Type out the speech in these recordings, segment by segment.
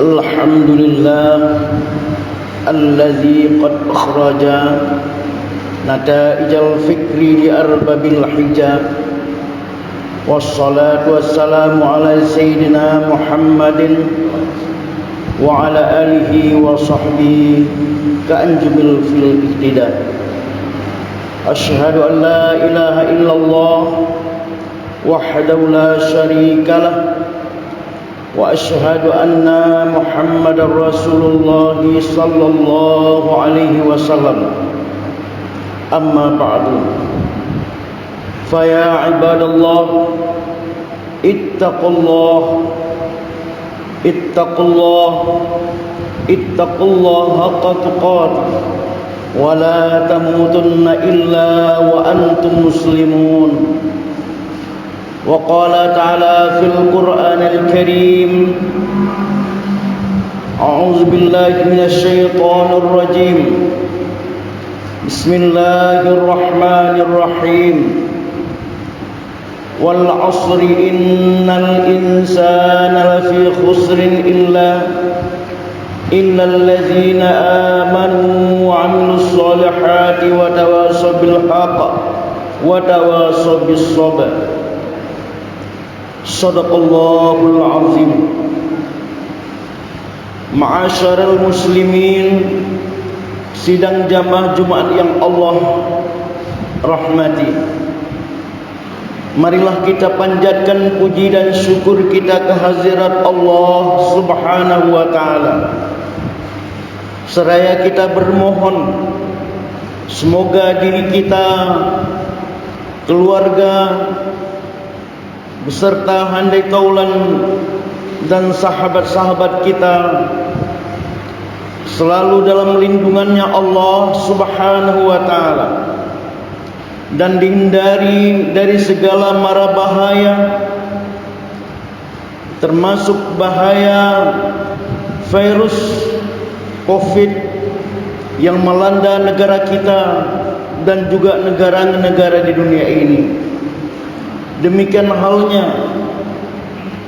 Alhamdulillah alladzi qad akhraja nataijal fikri li arbabil hijab wassalatu wassalamu ala sayyidina Muhammadin wa ala alihi wa sahbihi ka'anjubil fil ihtida. Asyhadu an la ilaha illallah wahdahu la syarika lah wa asyhadu anna Muhammadar Rasulullah sallallahu alaihi wasallam. Amma ba'du, fa ya ibadallah ittaqullah haqqa tuqatih wa la tamutunna illa wa antum muslimun. Wa qala ta'ala fil Qur'anil Karim, a'udzu billahi minasy syaithanir rajim. Bismillahirrahmanirrahim. Wal 'asri innal insana lafi khusrin illa allazina amanu wa 'amilus solihati wa tawasaw bil haqq wa tawasaw bis sabr. Shadaqallahul azim. Ma'asyiral muslimin, sidang jamaah Jumat yang Allah rahmati, marilah kita panjatkan puji dan syukur kita kehadirat Allah subhanahu wa ta'ala, seraya kita bermohon semoga diri kita, keluarga beserta handai taulan dan sahabat-sahabat kita selalu dalam lindungannya Allah subhanahu wa ta'ala, dan dihindari dari segala mara bahaya, termasuk bahaya virus COVID yang melanda negara kita dan juga negara-negara di dunia ini. Demikian halnya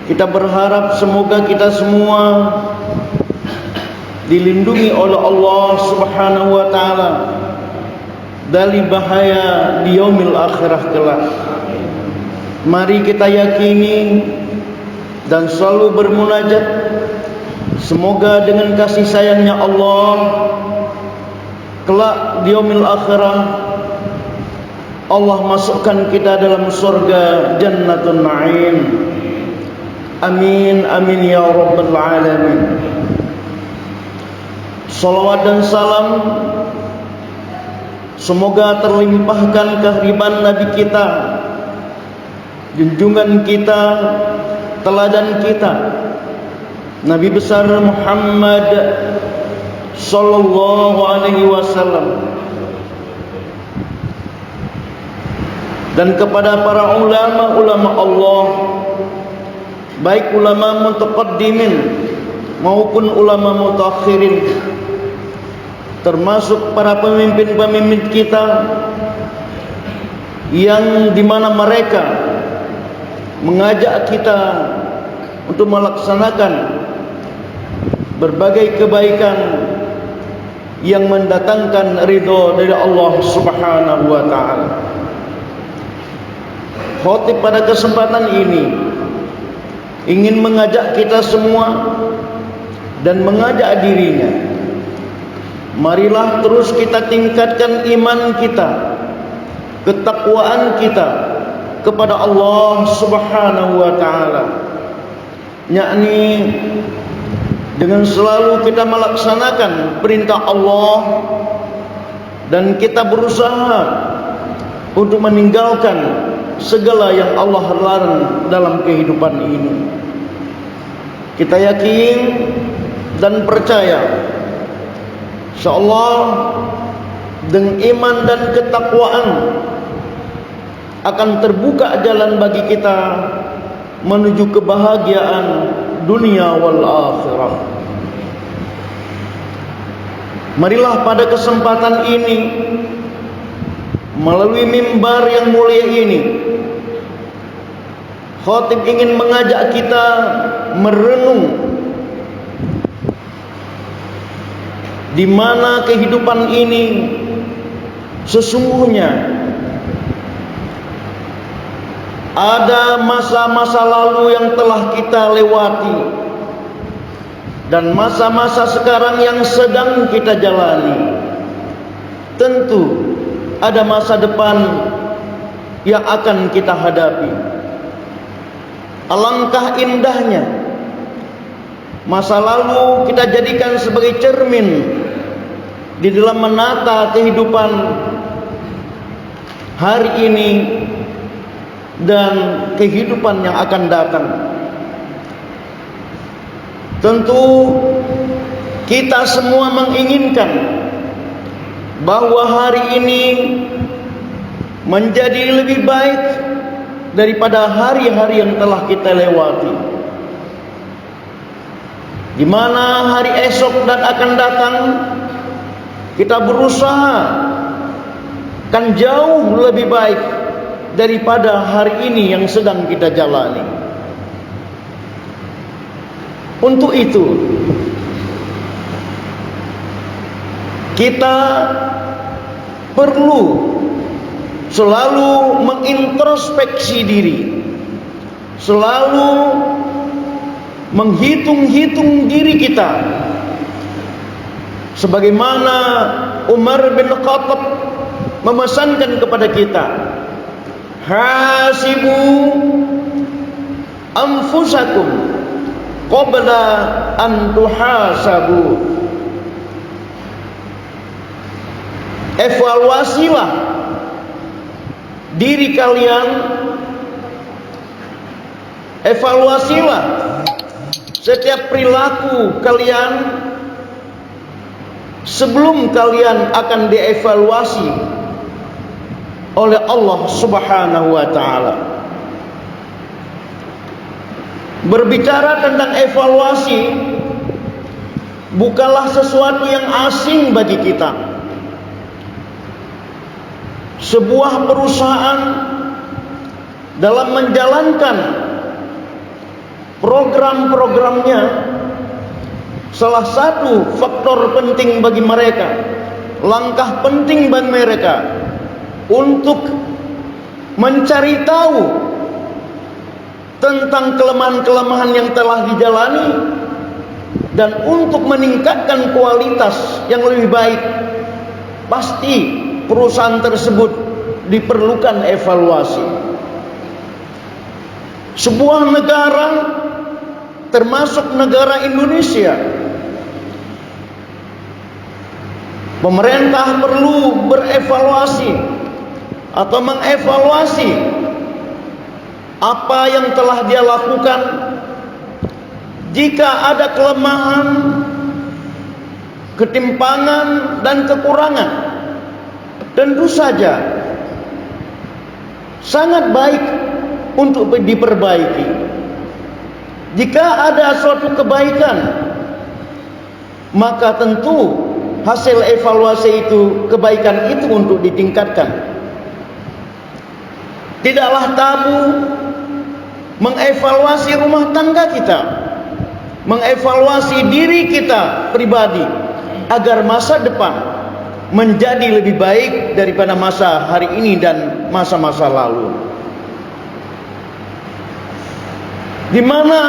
kita berharap semoga kita semua dilindungi oleh Allah subhanahu wa ta'ala dari bahaya di yaumil akhirah kelak. Mari kita yakini dan selalu bermunajat, semoga dengan kasih sayangnya Allah kelak di yaumil akhirah Allah masukkan kita dalam surga Jannatun Na'im. Amin amin ya rabbal alamin. Salawat dan salam semoga terlimpahkan kehadiran Nabi kita, junjungan kita, teladan kita, Nabi besar Muhammad sallallahu alaihi wasallam, dan kepada para ulama-ulama Allah, baik ulama mutaqaddimin maupun ulama mutaakhirin, termasuk para pemimpin-pemimpin kita yang dimana mereka mengajak kita untuk melaksanakan berbagai kebaikan yang mendatangkan ridha dari Allah subhanahu wa ta'ala. Khotib pada kesempatan ini ingin mengajak kita semua dan mengajak dirinya, marilah terus kita tingkatkan iman kita, ketakwaan kita kepada Allah subhanahu wa ta'ala, yakni dengan selalu kita melaksanakan perintah Allah dan kita berusaha untuk meninggalkan segala yang Allah larang dalam kehidupan ini. Kita yakin dan percaya insyaallah dengan iman dan ketakwaan akan terbuka jalan bagi kita menuju kebahagiaan dunia wal akhirah. Marilah pada kesempatan ini, melalui mimbar yang mulia ini, khatib ingin mengajak kita merenung di mana kehidupan ini sesungguhnya ada masa-masa lalu yang telah kita lewati dan masa-masa sekarang yang sedang kita jalani. Tentu ada masa depan yang akan kita hadapi. Alangkah indahnya masa lalu kita jadikan sebagai cermin di dalam menata kehidupan hari ini dan kehidupan yang akan datang. Tentu kita semua menginginkan bahwa hari ini menjadi lebih baik daripada hari-hari yang telah kita lewati, di mana hari esok dan akan datang kita berusaha akan jauh lebih baik daripada hari ini yang sedang kita jalani. Untuk itu kita perlu selalu mengintrospeksi diri, selalu menghitung-hitung diri kita, sebagaimana Umar bin Khattab memesankan kepada kita, hasibu anfusakum qabla an tuhasabu. Evaluasilah diri kalian, evaluasilah setiap perilaku kalian sebelum kalian akan dievaluasi oleh Allah Subhanahu wa taala. Berbicara tentang evaluasi bukanlah sesuatu yang asing bagi kita. Sebuah perusahaan dalam menjalankan program-programnya, salah satu faktor penting bagi mereka, langkah penting bagi mereka untuk mencari tahu tentang kelemahan-kelemahan yang telah dijalani dan untuk meningkatkan kualitas yang lebih baik, pasti perusahaan tersebut diperlukan evaluasi. Sebuah negara, termasuk negara Indonesia, pemerintah perlu berevaluasi atau mengevaluasi apa yang telah dia lakukan. Jika ada kelemahan, ketimpangan dan kekurangan, tentu saja sangat baik untuk diperbaiki. Jika ada suatu kebaikan, maka tentu hasil evaluasi itu, kebaikan itu untuk ditingkatkan. Tidaklah tabu mengevaluasi rumah tangga kita, mengevaluasi diri kita pribadi, agar masa depan menjadi lebih baik daripada masa hari ini dan masa-masa lalu. Di mana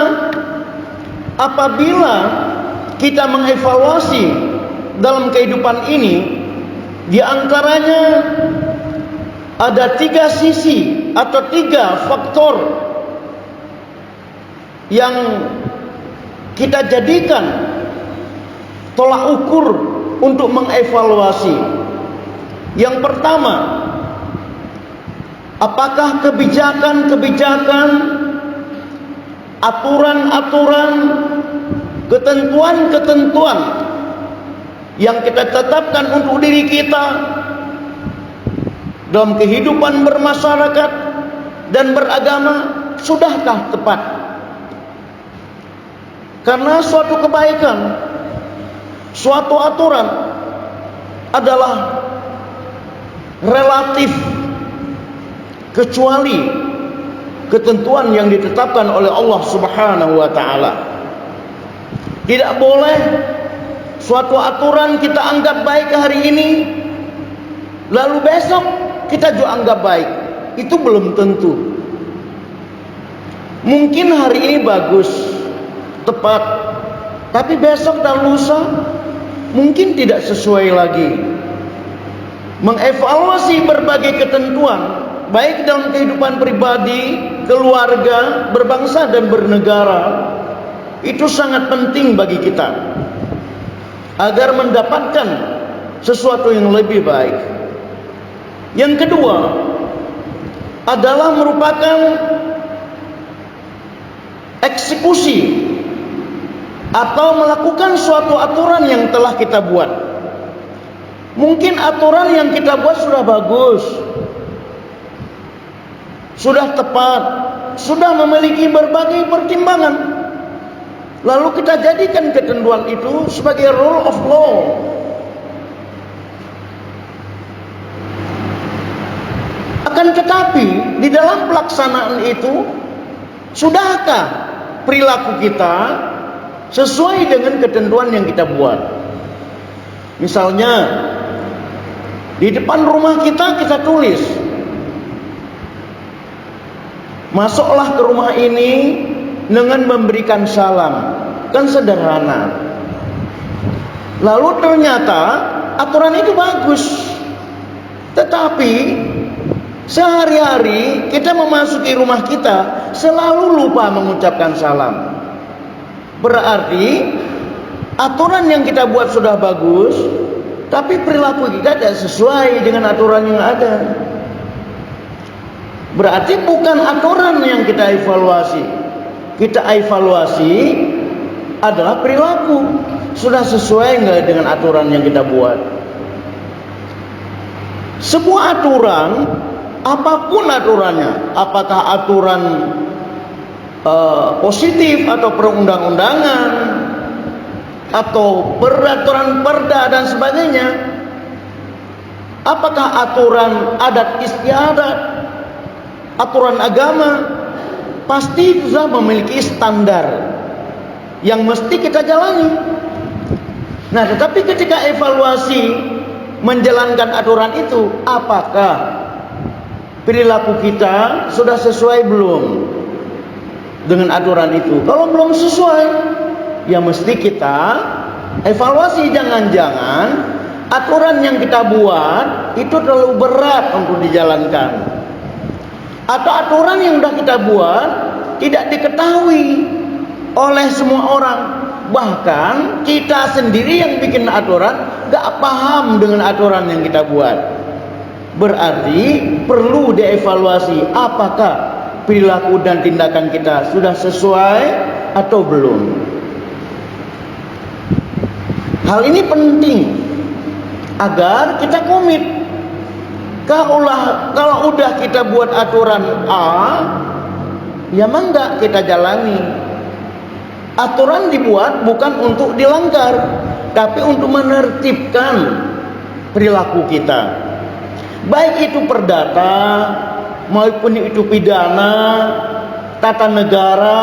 apabila kita mengevaluasi dalam kehidupan ini, di antaranya ada 3 sisi atau 3 faktor yang kita jadikan tolak ukur untuk mengevaluasi. Yang pertama, apakah kebijakan-kebijakan, aturan-aturan, ketentuan-ketentuan yang kita tetapkan untuk diri kita dalam kehidupan bermasyarakat dan beragama sudahkah tepat? Karena suatu kebaikan, suatu aturan adalah relatif, kecuali ketentuan yang ditetapkan oleh Allah Subhanahu wa taala. Tidak boleh suatu aturan kita anggap baik hari ini, lalu besok kita juga anggap baik. Itu belum tentu. Mungkin hari ini bagus, tepat, tapi besok dan lusa mungkin tidak sesuai lagi. Mengevaluasi berbagai ketentuan, baik dalam kehidupan pribadi, keluarga, berbangsa dan bernegara, itu sangat penting bagi kita agar mendapatkan sesuatu yang lebih baik. Yang kedua adalah merupakan eksekusi atau melakukan suatu aturan yang telah kita buat. Mungkin aturan yang kita buat sudah bagus, sudah tepat, sudah memiliki berbagai pertimbangan, lalu kita jadikan ketentuan itu sebagai rule of law. Akan tetapi di dalam pelaksanaan itu, sudahkah perilaku kita sesuai dengan ketentuan yang kita buat? Misalnya di depan rumah kita tulis, masuklah ke rumah ini dengan memberikan salam. Kan sederhana. Lalu ternyata aturan itu bagus, tetapi sehari-hari kita memasuki rumah kita selalu lupa mengucapkan salam. Berarti aturan yang kita buat sudah bagus, tapi perilaku kita tidak sesuai dengan aturan yang ada. Berarti bukan aturan yang kita evaluasi. Kita evaluasi adalah perilaku. Sudah sesuai nggak dengan aturan yang kita buat? Sebuah aturan, apapun aturannya, apakah aturan positif atau perundang-undangan atau peraturan perda dan sebagainya, apakah aturan adat istiadat, aturan agama, pasti sudah memiliki standar yang mesti kita jalani. Nah, tetapi ketika evaluasi menjalankan aturan itu, apakah perilaku kita sudah sesuai belum dengan aturan itu? Kalau belum sesuai, ya mesti kita evaluasi. Jangan-jangan aturan yang kita buat itu terlalu berat untuk dijalankan, atau aturan yang sudah kita buat tidak diketahui oleh semua orang. Bahkan kita sendiri yang bikin aturan gak paham dengan aturan yang kita buat. Berarti perlu dievaluasi apakah perilaku dan tindakan kita sudah sesuai atau belum. Hal ini penting agar kita komit. Kalau udah kita buat aturan A, ya mangga kita jalani. Aturan dibuat bukan untuk dilanggar, tapi untuk menertibkan perilaku kita. Baik itu perdata maupun itu pidana, tata negara,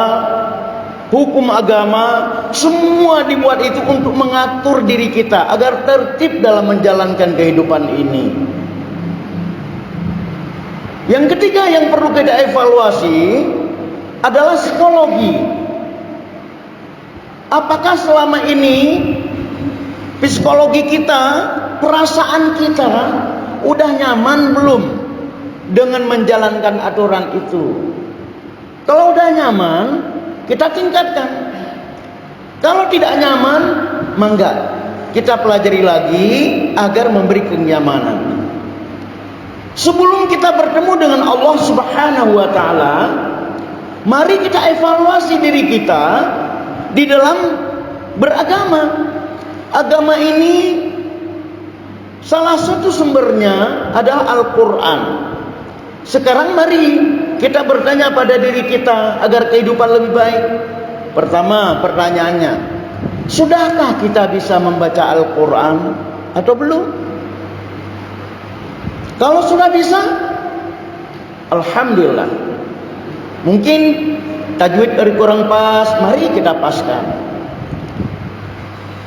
hukum agama, semua dibuat itu untuk mengatur diri kita agar tertib dalam menjalankan kehidupan ini. Yang ketiga yang perlu kita evaluasi adalah psikologi. Apakah selama ini psikologi kita, perasaan kita udah nyaman belum dengan menjalankan aturan itu? Kalau udah nyaman, kita tingkatkan. Kalau tidak nyaman, mangga kita pelajari lagi agar memberi kenyamanan. Sebelum kita bertemu dengan Allah Subhanahu wa taala, mari kita evaluasi diri kita di dalam beragama. Agama ini salah satu sumbernya adalah Al-Quran. Sekarang mari kita bertanya pada diri kita agar kehidupan lebih baik. Pertama pertanyaannya, sudahkah kita bisa membaca Al-Quran atau belum? Kalau sudah bisa, alhamdulillah. Mungkin tajwid dari kurang pas, mari kita paskan.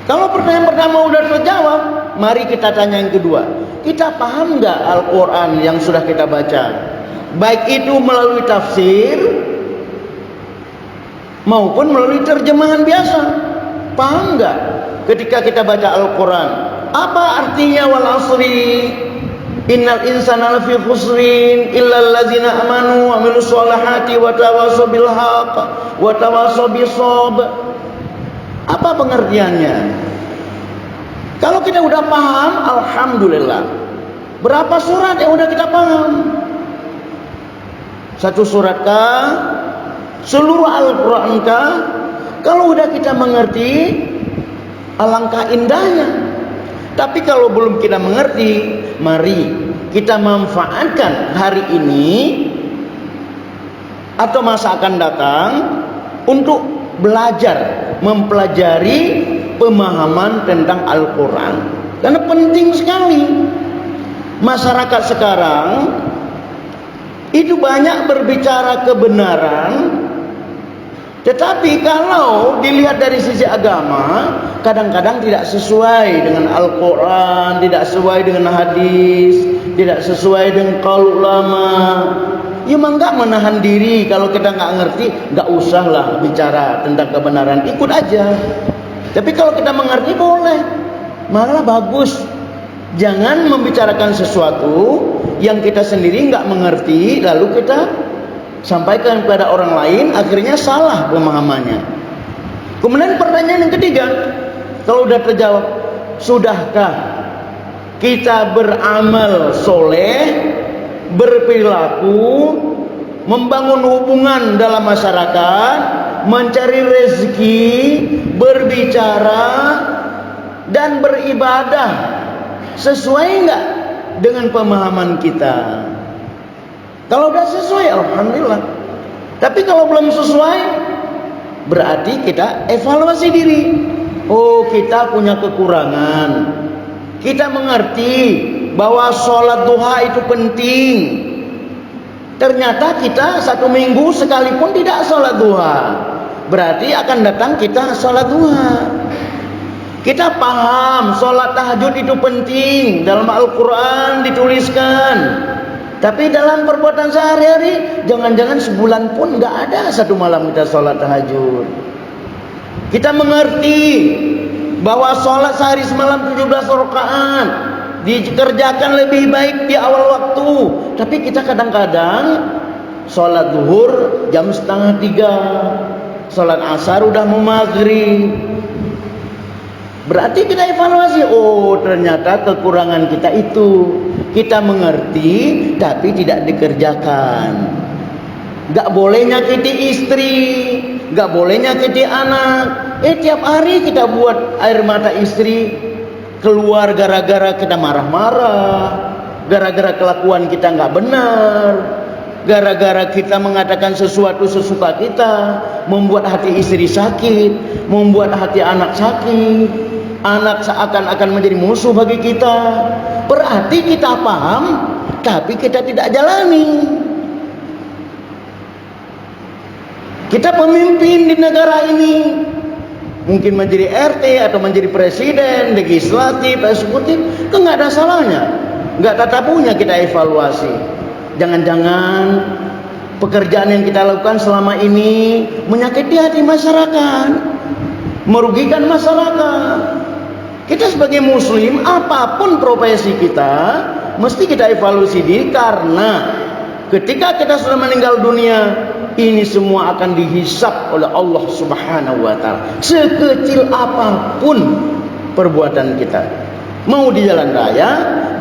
Kalau pertanyaan pertama udah terjawab, mari kita tanya yang kedua. Kita paham nggak Al-Quran yang sudah kita baca? Baik itu melalui tafsir maupun melalui terjemahan biasa. Paham nggak ketika kita baca Al-Quran? Apa artinya wal asri? Innal insana lafi khusrin illal ladzina amanu wa amilus solihati wa tawassaw bil haqq wa tawassaw bis sabr. Apa pengertiannya? Kalau kita udah paham, alhamdulillah. Berapa surat yang udah kita paham? Satu surat kah? Seluruh Al-Quran kah? Kalau udah kita mengerti, alangkah indahnya. Tapi kalau belum kita mengerti, mari kita manfaatkan hari ini atau masa akan datang untuk belajar, mempelajari pemahaman tentang Al-Quran. Karena penting sekali. Masyarakat sekarang itu banyak berbicara kebenaran, tetapi kalau dilihat dari sisi agama, kadang-kadang tidak sesuai dengan Al-Quran, tidak sesuai dengan hadis, tidak sesuai dengan qaul ulama. Ya enggak menahan diri. Kalau kita nggak ngerti, nggak usahlah bicara tentang kebenaran, ikut aja. Tapi kalau kita mengerti boleh, malah bagus. Jangan membicarakan sesuatu yang kita sendiri nggak mengerti, lalu kita sampaikan kepada orang lain, akhirnya salah pemahamannya. Kemudian pertanyaan yang ketiga, kalau sudah terjawab, sudahkah kita beramal soleh, berperilaku, membangun hubungan dalam masyarakat, mencari rezeki, berbicara, dan beribadah sesuai enggak dengan pemahaman kita? Kalau sudah sesuai, alhamdulillah. Tapi kalau belum sesuai, berarti kita evaluasi diri. Oh, kita punya kekurangan. Kita mengerti bahwa sholat duha itu penting. Ternyata kita satu minggu sekalipun tidak sholat duha. Berarti akan datang kita sholat duha. Kita paham sholat tahajud itu penting. Dalam Al-Quran dituliskan. Tapi dalam perbuatan sehari-hari, jangan-jangan sebulan pun nggak ada satu malam kita sholat tahajud. Kita mengerti bahwa sholat sehari semalam 17 rakaat dikerjakan lebih baik di awal waktu. Tapi kita kadang-kadang sholat zuhur jam 2:30, sholat asar udah mau maghrib. Berarti kita evaluasi, oh ternyata kekurangan kita itu. Kita mengerti tapi tidak dikerjakan. Gak boleh nyakiti istri, gak boleh nyakiti anak. Tiap hari kita buat air mata istri keluar gara-gara kita marah-marah, gara-gara kelakuan kita gak benar, gara-gara kita mengatakan sesuatu sesuka kita, membuat hati istri sakit, membuat hati anak sakit. Anak seakan-akan menjadi musuh bagi kita. Berarti kita paham, tapi kita tidak jalani. Kita pemimpin di negara ini, mungkin menjadi RT atau menjadi presiden, legislatif, eksekutif, itu nggak ada salahnya. Nggak tatapunya kita evaluasi. Jangan-jangan pekerjaan yang kita lakukan selama ini menyakiti hati masyarakat, merugikan masyarakat. Kita sebagai muslim, apapun profesi kita, mesti kita evaluasi diri, karena ketika kita sudah meninggal dunia, ini semua akan dihisab oleh Allah Subhanahu wa Ta'ala. Sekecil apapun perbuatan kita, mau di jalan raya,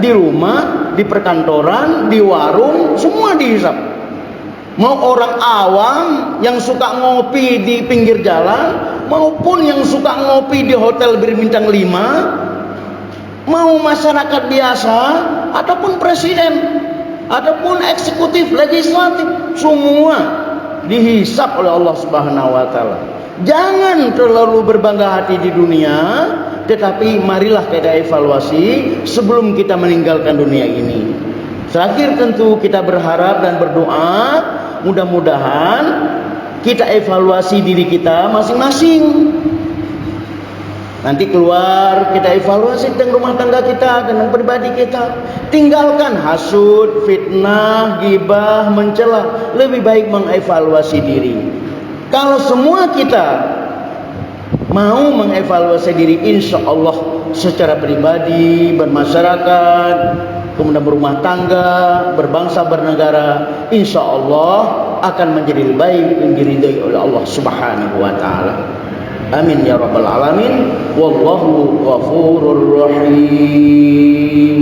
di rumah, di perkantoran, di warung, semua dihisab. Mau orang awam yang suka ngopi di pinggir jalan, maupun yang suka ngopi di hotel berbintang 5, mau masyarakat biasa, ataupun presiden, ataupun eksekutif, legislatif, semua dihisab oleh Allah Subhanahu wa Ta'ala. Jangan terlalu berbangga hati di dunia, tetapi marilah kita evaluasi sebelum kita meninggalkan dunia ini. Terakhir tentu kita berharap dan berdoa, mudah-mudahan kita evaluasi diri kita masing-masing. Nanti keluar, kita evaluasi tentang rumah tangga kita, tentang pribadi kita. Tinggalkan hasud, fitnah, gibah, mencela. Lebih baik mengevaluasi diri. Kalau semua kita mau mengevaluasi diri, insya Allah secara pribadi, bermasyarakat, kemudian berumah tangga, berbangsa, bernegara, insya Allah akan menjadi lebih baik dan diridhai oleh Allah Subhanahu wa Ta'ala. Amin ya rabbal alamin. Wallahu ghafurur rahim.